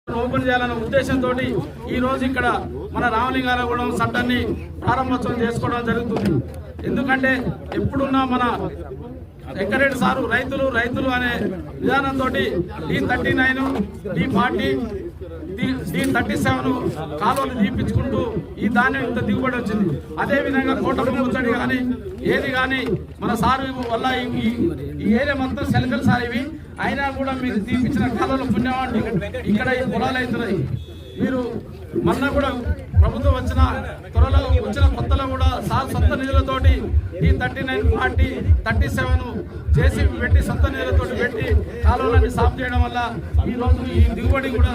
Open చేయాలన్న ఉద్దేశంతో ఈ రోజు ఇక్కడ మన రామలింగారగూడెం చట్టాన్ని ప్రారంభోత్సవం చేసుకోవడం జరుగుతుంది. ఎందుకంటే ఎప్పుడున్నా మన వెంకరెడ్డి సారు రైతులు అనే విధానంతో D39, D40, D37 కాలువలు తీపించుకుంటూ ఈ ధాన్యం ఇంత దిగుబడి వచ్చింది. అదేవిధంగా కోటలు ముచ్చడి కానీ ఏది కానీ మన సారు వల్ల ఈ ఏరియా మొత్తం సెలకలు సార్ ఇవి అయినా కూడా మీరు తీపించిన కాలువల పుణ్యవాళ్ళు ఇక్కడ ఈ పొలాలు అవుతున్నాయి. మీరు మొన్న కూడా ప్రభుత్వం వచ్చిన కొత్తలో కూడా సార్ సొంత నిధులతోటి D39, 40, 37 చేసి పెట్టి సొంత నిధులతో పెట్టి కాలువలన్నీ సాఫ్ చేయడం వల్ల ఈ రోజు ఈ దిగుబడి కూడా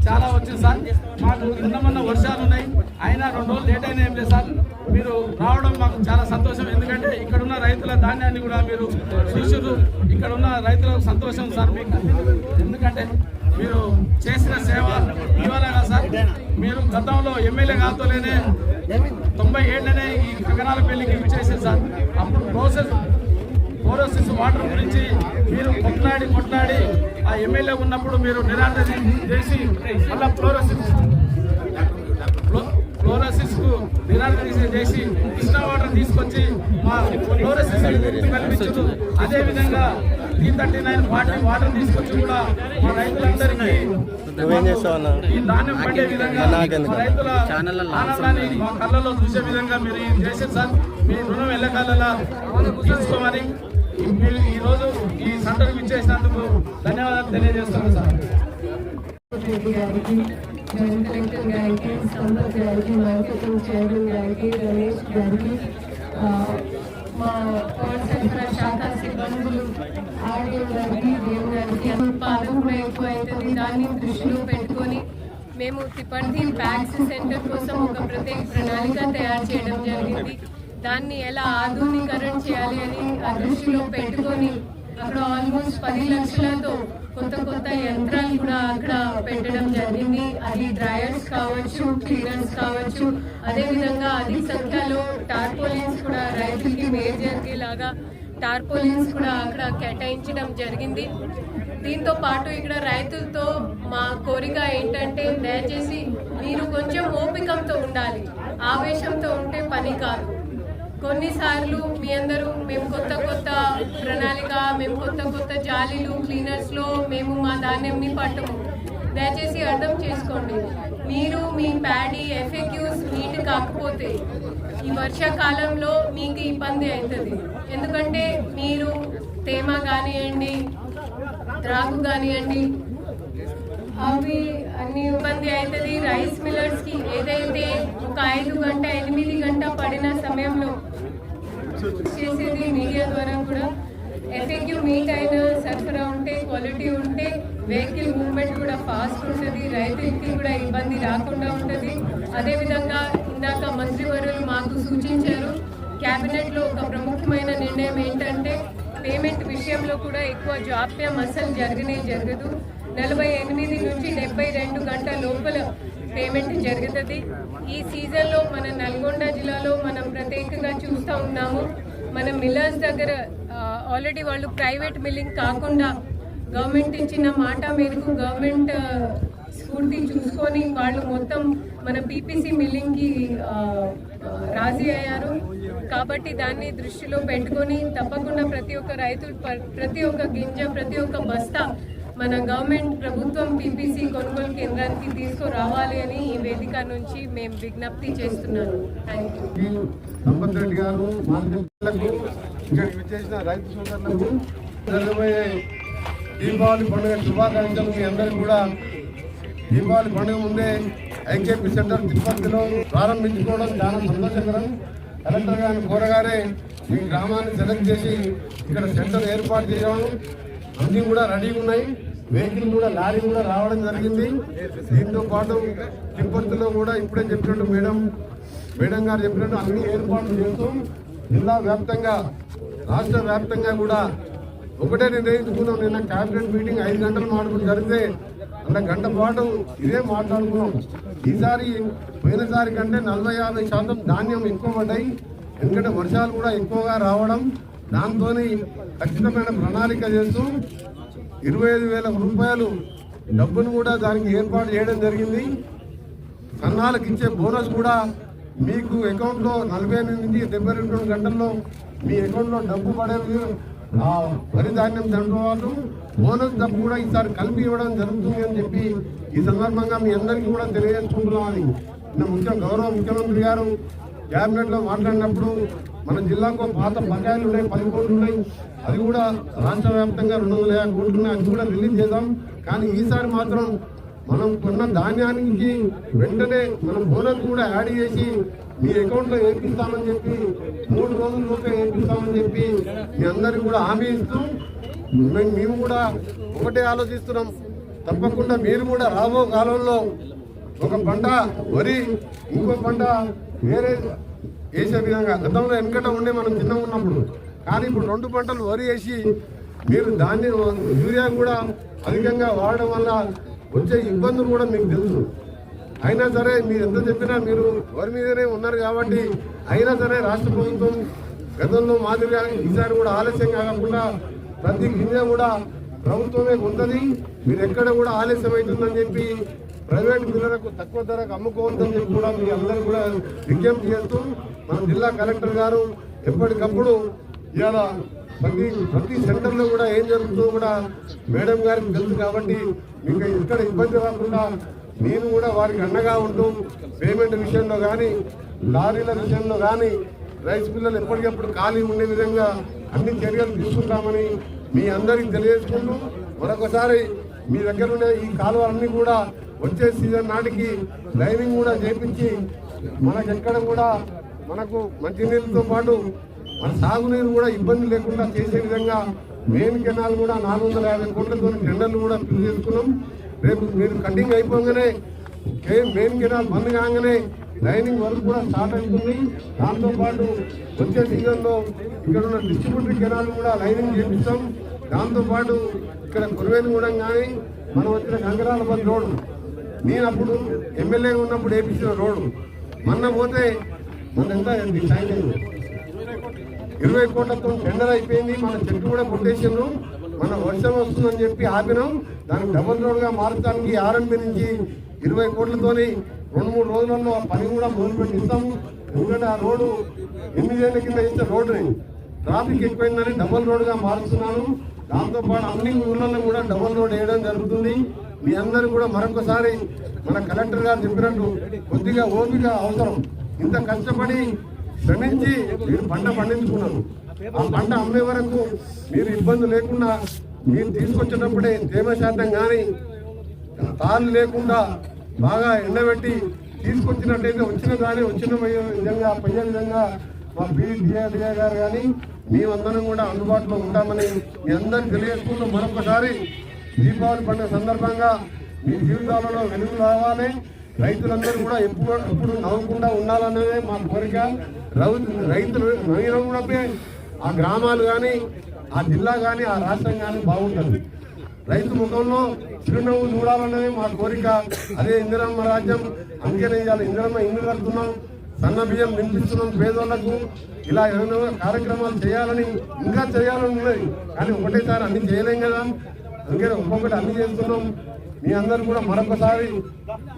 చాలా వచ్చింది సార్. మాకు నిన్న వర్షాలు ఉన్నాయి, అయినా 2 రోజులు లేట్ అయినా ఏం లేదు సార్. మీరు రావడం మాకు చాలా సంతోషం. ఎందుకంటే ఇక్కడ ఉన్న రైతుల ధాన్యాన్ని కూడా మీరు చూసారు. ఇక్కడ ఉన్న రైతులకు సంతోషం సార్ మీకు. ఎందుకంటే మీరు చేసిన సేవ ఇవ్వాలగా సార్. మీరు గతంలో ఎమ్మెల్యే కాతోనే 97లోనే ఈ గగనాల పెళ్లికి ఇచ్చేసారు సార్. అప్పుడు ఫ్లోరోసిస్ వాటర్ గురించి మీరు కొట్లాడి ఆ ఎమ్మెల్యే ఉన్నప్పుడు మీరు నిరాకరణ చేసి మళ్ళా ఫ్లోరోసిస్ కు నిరాకరణ చేసి కృష్ణా వాటర్ తీసుకొచ్చి మా ఫ్లోరోసిస్ కల్పించదు. అదేవిధంగా D39, 40 వాటర్ తీసుకొచ్చి కూడా మా రైతులందరికీ ఈ ధాన్యం పండే విధంగా రైతుల ఆనందాన్ని మా కళ్ళలో చూసే విధంగా మీరు చేశారు సార్. మీ రుణం ఎల్లకాలలో తీసుకోమని ఈ రోజు ఈ సెంటర్కి ఇచ్చేసినందుకు ధన్యవాదాలు తెలియజేస్తున్నాను సార్. జాయింట్ కలెక్టర్ గారికి, సంపత్ గారికి, మార్కెటింగ్ చైర్మన్ గారికి, రమేష్ గారికి, మా పౌరసరఫరా శాఖ సిబ్బందులు, ఆర్డీఓ గారికి, దేవ్ గారికి. ఉత్పాదన కూడా ఎక్కువ అవుతుంది. దాన్ని దృష్టిలో పెట్టుకొని మేము తిప్పర్తి ప్యాక్స్ సెంటర్ కోసం ఒక ప్రత్యేక ప్రణాళిక తయారు చేయడం జరిగింది. దాన్ని ఎలా ఆధునీకరణ చేయాలి అని దృష్టిలో పెట్టుకొని అక్కడ ఆల్మోస్ట్ 10 లక్షలతో కొత్త యంత్రాలు కూడా అక్కడ పెట్టడం జరిగింది. అది డ్రైయర్స్ కావచ్చు, క్లీనర్స్ కావచ్చు. అదేవిధంగా అధిక సంఖ్యలో టార్పోలిన్స్ కూడా రైతులకి మేలు జరిగేలాగా టార్పోలిన్స్ కూడా అక్కడ కేటాయించడం జరిగింది. దీంతో పాటు ఇక్కడ రైతులతో మా కోరిక ఏంటంటే దయచేసి మీరు కొంచెం ఓపికంతో ఉండాలి. ఆవేశంతో ఉంటే పని కాదు. కొన్నిసార్లు మీ అందరూ మేము కొత్త ప్రణాళిక, మేము కొత్త జాలీలు, క్లీనర్స్లో మేము మా ధాన్యంని పట్టము. దయచేసి అర్థం చేసుకోండి. మీరు మీ ప్యాడీ FAQs నీట్ కాకపోతే ఈ వర్షాకాలంలో మీకు ఇబ్బంది అవుతుంది. ఎందుకంటే మీరు తేమ కానివ్వండి, ద్రాగు కానివ్వండి, అవి అన్ని ఇబ్బంది అవుతుంది. రైస్ మిల్లర్స్కి ఏదైతే ఒక 5 గంట 8 గంట పడిన సమయంలో చేసేది మీడియా ద్వారా కూడా FAQ మీట్ అయిన సరఫరా ఉంటే, క్వాలిటీ ఉంటే వెహికల్ మూవ్మెంట్ కూడా ఫాస్ట్ ఉంటుంది. రైతులకి కూడా ఇబ్బంది రాకుండా ఉంటుంది. అదేవిధంగా ఇందాక మంత్రివర్యులు మాకు సూచించారు. క్యాబినెట్లో ఒక ప్రముఖమైన నిర్ణయం ఏంటంటే పేమెంట్ విషయంలో కూడా ఎక్కువ జాప్యం అసలు జరగదు. 48 నుంచి 72 గంటల లోపల పేమెంట్ జరుగుతుంది. ఈ సీజన్లో మన నల్గొండ జిల్లాలో మనం ప్రత్యేకంగా చూస్తూ ఉన్నాము. మన మిల్లర్స్ దగ్గర ఆల్రెడీ వాళ్ళు ప్రైవేట్ మిల్లింగ్ కాకుండా గవర్నమెంట్ ఇచ్చిన మాట మేరకు గవర్నమెంట్ స్ఫూర్తి చూసుకొని వాళ్ళు మొత్తం మన PPC మిల్లింగ్కి రాజీ అయ్యారు. కాబట్టి దాన్ని దృష్టిలో పెట్టుకొని తప్పకుండా ప్రతి ఒక్క రైతు, ప్రతి ఒక్క గింజ, ప్రతి ఒక్క బస్తా మన గవర్నమెంట్ ప్రభుత్వం PPC కొనుగోలు కేంద్రానికి తీసుకురావాలి అని ఈ వేదిక నుంచి మేము విజ్ఞప్తి చేస్తున్నాను. Thank you. సంపత్ రెడ్డి గారు, ఇక్కడికి విచ్చేసిన రైతు సోదరులకు జరగబోయే దీపావళి పండుగ శుభాకాంక్షలు. మీ అందరికీ కూడా దీపావళి పండుగ ముందే IKP సెంటర్ తిరుపతిలో ప్రారంభించుకోవడం చాలా సంతోషకరం. కలెక్టర్ గారిని కోరగానే ఈ గ్రామాన్ని సెలెక్ట్ చేసి ఇక్కడ సెంటర్ ఏర్పాటు చేయడం, అన్నీ కూడా రెడీగా ఉన్నాయి. వెహికల్ కూడా, లారీ కూడా రావడం జరిగింది. దీంతో పాటు తిరుపతిలో కూడా ఇప్పుడే చెప్పినట్టు మేడం గారు చెప్పినట్టు అన్ని ఏర్పాట్లు చేస్తూ జిల్లా వ్యాప్తంగా, రాష్ట్ర వ్యాప్తంగా కూడా ఒకటే నిర్ణయించుకున్నాం. నిన్న క్యాబినెట్ మీటింగ్ 5 గంటలు మాట్లాడుకుని జరిగితే అన్న గంట పాటు ఇదే మాట్లాడుకున్నాం. ఈసారి పోయినసారి కంటే 40-50% ధాన్యం ఎక్కువ పడ్డాయి. ఎందుకంటే వర్షాలు కూడా ఎక్కువగా రావడం, దాంతో ఖచ్చితమైన ప్రణాళిక చేస్తూ 25,000 రూపాయలు డబ్బును కూడా దానికి ఏర్పాటు చేయడం జరిగింది. సన్నాలకు ఇచ్చే బోనస్ కూడా మీకు అకౌంట్లో 48 నుంచి 72 గంటల్లో మీ అకౌంట్లో డబ్బు పడేది. ఆ వరి ధాన్యం దండు వాళ్ళు బోనస్ డబ్బు కూడా ఈసారి కలిపి ఇవ్వడం జరుగుతుంది అని చెప్పి ఈ సందర్భంగా మీ అందరికీ కూడా తెలియజేసుకుంటున్నామని గౌరవ ముఖ్యమంత్రి గారు క్యాబినెట్లో మాట్లాడినప్పుడు మన జిల్లాకు పాత బకాయిలు ఉన్నాయి, 10 కోట్లు ఉన్నాయి. అది కూడా రాష్ట్ర వ్యాప్తంగా 250 కోట్లు ఉన్నాయి, అది కూడా రిలీజ్ చేద్దాం. కానీ ఈసారి మాత్రం మనం కొన్న ధాన్యానికి వెంటనే మనం బోనస్ కూడా యాడ్ చేసి మీ అకౌంట్లో వేపిస్తామని చెప్పి 3 రోజుల్లోపే వేపిస్తామని చెప్పి మీ అందరికీ కూడా హామీ ఇస్తూ మేము కూడా ఒకటే ఆలోచిస్తున్నాం. తప్పకుండా మీరు కూడా రాబో కాలంలో ఒక పంట వరి ఇంకో పంట వేరే వేసే విధంగా గతంలో వెనకట ఉండే మనం చిన్నగా ఉన్నప్పుడు, కానీ ఇప్పుడు 2 పంటలు వరి వేసి మీరు దాన్ని యూరియా కూడా అధికంగా వాడడం వల్ల వచ్చే ఇబ్బందులు కూడా మీకు తెలుసు. అయినా సరే మీరు ఎంత చెప్పినా మీరు వరి మీదనే ఉన్నారు కాబట్టి అయినా సరే రాష్ట్ర ప్రభుత్వం గతంలో మాదిరిగా ఈసారి కూడా ఆలస్యం కాకుండా ప్రతి గింజ కూడా ప్రభుత్వమే ఉన్నది. మీరు ఎక్కడ కూడా ఆలస్యం అవుతుందని చెప్పి ప్రైవేట్ మిల్లులకు తక్కువ ధరకు అమ్ముకోవద్దని చెప్పి కూడా మీ అందరూ కూడా విజ్ఞప్తి చేస్తూ మన జిల్లా కలెక్టర్ గారు ఎప్పటికప్పుడు ఇవాళ ప్రతి సెంటర్లో కూడా ఏం జరుగుతుందో కూడా మేడం గారికి తెలుసు కాబట్టి మీకు ఇక్కడ ఇబ్బంది రాకుండా నేను కూడా వారికి అండగా ఉంటూ పేమెంట్ విషయంలో కానీ లారీల విషయంలో కానీ రైస్ మిల్లలు ఎప్పటికప్పుడు ఖాళీ ఉండే విధంగా అన్ని చర్యలు తీసుకుంటామని మీ అందరికీ తెలియజేసుకుంటూ మరొకసారి మీ దగ్గర ఉండే ఈ కాలువలన్నీ కూడా వచ్చే సీజన్ నాటికి లైనింగ్ కూడా చేపించి మనకెక్కడ కూడా మనకు మంచినీళ్ళతో పాటు మన సాగునీరు కూడా ఇబ్బంది లేకుండా చేసే విధంగా మెయిన్ కెనాల్ కూడా 450 కోట్లతో టెండర్లు కూడా ఫిల్ చేసుకున్నాం. రేపు మీరు కటింగ్ అయిపోగానే మెయిన్ కెనాల్ బంద్ కాగానే లైనింగ్ వర్క్ కూడా స్టార్ట్ అవుతుంది. దాంతోపాటు వచ్చే సీజన్లో ఇక్కడ ఉన్న డిస్ట్రిబ్యూటరీ కెనాల్ కూడా లైనింగ్ చేపిస్తాం. దాంతోపాటు ఇక్కడ కురవేనిగూడెం కానీ మనం వచ్చిన గంగరాలపల్లి రోడ్డు నేను అప్పుడు ఎమ్మెల్యే ఉన్నప్పుడు వేయించిన రోడ్డు మొన్న పోతే మన ఎంత 20 కోట్లతో టెండర్ అయిపోయింది. మన చెట్టు కూడా కొట్టేసారు. మన వర్షం వస్తుందని చెప్పి ఆపినాం. దానికి డబుల్ రోడ్గా మార్చడానికి ఆర్ఎంపీ నుంచి 20 కోట్లతోని 2-3 రోజులలో ఆ పని కూడా మొదలుపెట్టి ఇస్తాము. ఎందుకంటే ఆ రోడ్డు 8 ఏళ్ల కింద ఇచ్చే రోడ్డుని ట్రాఫిక్ ఎక్కువైందని డబుల్ రోడ్గా మారుస్తున్నాను. దాంతోపాటు అన్ని ఊళ్ళల్లో కూడా డబుల్ రోడ్ వేయడం జరుగుతుంది. మీ అందరూ కూడా మరొకసారి మన కలెక్టర్ గారు చెప్పినట్టు కొద్దిగా ఓపిక అవసరం. ఇంత కష్టపడి శ్రమించి మీరు పంట పండించుకున్నారు. ఆ పంట అమ్మే వరకు మీరు ఇబ్బంది లేకుండా మీరు తీసుకొచ్చేటప్పుడే తేమ శాతం కానీ తాళ్ళు లేకుండా బాగా ఎండబెట్టి తీసుకొచ్చినట్టయితే వచ్చిన కానీ వచ్చిన విధంగా పోయే విధంగా మా డిఆర్డిఏ గారు కానీ మేమందరం కూడా అందుబాటులో ఉంటామని మీ అందరికీ తెలియజేసుకుంటూ మరొకసారి దీపావళి పండుగ సందర్భంగా మీ జీవితాలలో వెలుగు రావాలి. రైతులందరూ కూడా ఎప్పుడు నవ్వకుండా ఉండాలన్నదే మా కోరిక. రైతులు నవ్వినప్పుడే ఆ గ్రామాలు కానీ ఆ జిల్లా కానీ ఆ రాష్ట్రం కానీ బాగుంటుంది. రైతు ముఖంలో చిరునవ్వు చూడాలన్నదే మా కోరిక. అదే ఇందిరమ్మ రాజ్యం. అందుకనే ఇవాళ ఇందిరమ్మ ఇల్లు కడుతున్నాం, సన్న బియ్యం నింపిస్తున్నాం పేదోళ్లకు. ఇలా ఏమైనా కార్యక్రమాలు చేయాలని ఇంకా చేయాలని ఉన్నాయి, కానీ ఒకటేసారి అన్ని చేయలేం కదా. అందుకని ఒక్కొక్కటి అన్ని చేస్తున్నాం. మీ అందరూ కూడా మరొకసారి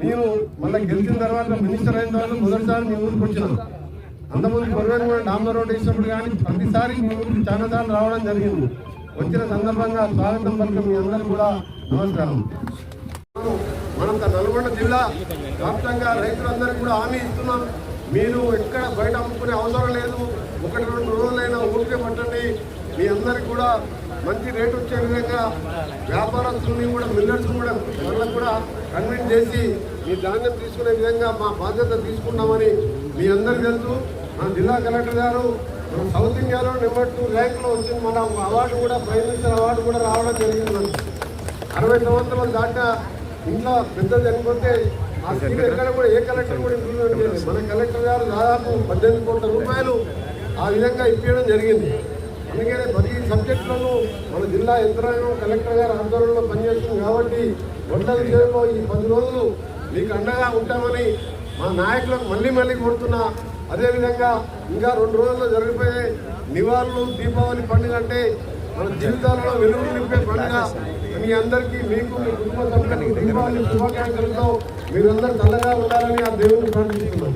నేను మళ్ళీ గెలిచిన తర్వాత మినిస్టర్ అయిన తర్వాత మొదటిసారి మీ ఊరికి వచ్చినాం. అంతకుముందు కొరవేరు కూడా డాంబర్ రోడ్ వేసినప్పుడు కానీ ప్రతిసారి మీ ఊరికి చాలా సార్లు రావడం జరిగింది. వచ్చిన సందర్భంగా స్వాగతం పలికి మీ అందరూ కూడా నమస్కారం. మనంత నల్గొండ జిల్లా వ్యాప్తంగా రైతులందరికీ కూడా హామీ ఇస్తున్నాం. మీరు ఎక్కడ బయట అమ్ముకునే అవసరం లేదు. 1-2 రోజులైనా ఊరికే పట్టండి. మీ అందరికి కూడా మంచి రేటు వచ్చే విధంగా వ్యాపారస్తుల్ని కూడా మిల్లర్స్ కూడా వాళ్ళకు కూడా కన్విన్స్ చేసి మీ ధాన్యం తీసుకునే విధంగా మా బాధ్యత తీసుకున్నామని మీ అందరికీ తెలుసు. మన జిల్లా కలెక్టర్ గారు మన సౌత్ ఇండియాలో నెంబర్ 2 ర్యాంక్లో వచ్చింది. మన అవార్డు కూడా ప్రైమ్ మినిస్టర్ అవార్డు కూడా రావడం జరిగింది. 60 సంవత్సరాలు దాకా ఇంట్లో పెద్ద చనిపోతే ఆ స్కీమ్ ఎక్కడ కూడా ఏ కలెక్టర్ కూడా ఇంప్లిమెంట్ చేయలేదు. మన కలెక్టర్ గారు దాదాపు 18 కోట్ల రూపాయలు ఆ విధంగా ఇప్పించడం జరిగింది. అందుకనే ప్రతి సబ్జెక్టులను మన జిల్లా యంత్రాంగం కలెక్టర్ గారు ఆధ్వర్యంలో పనిచేస్తుంది. కాబట్టి వంటల విషయంలో ఈ 10 రోజులు మీకు అండగా ఉంటామని మా నాయకులకు మళ్ళీ కోరుతున్నా. అదేవిధంగా ఇంకా 2 రోజుల్లో జరిగిపోయే నివాళులు దీపావళి పండుగ అంటే మన జీవితాల్లో వెలుగు నింపే పండుగ. మీ అందరికీ మీకు మీ కుటుంబ సభ్యులకు దీపావళి శుభాకాంక్షలతో మీరందరూ చల్లగా ఉండాలని ఆ దేవుని ప్రార్థిస్తున్నాం.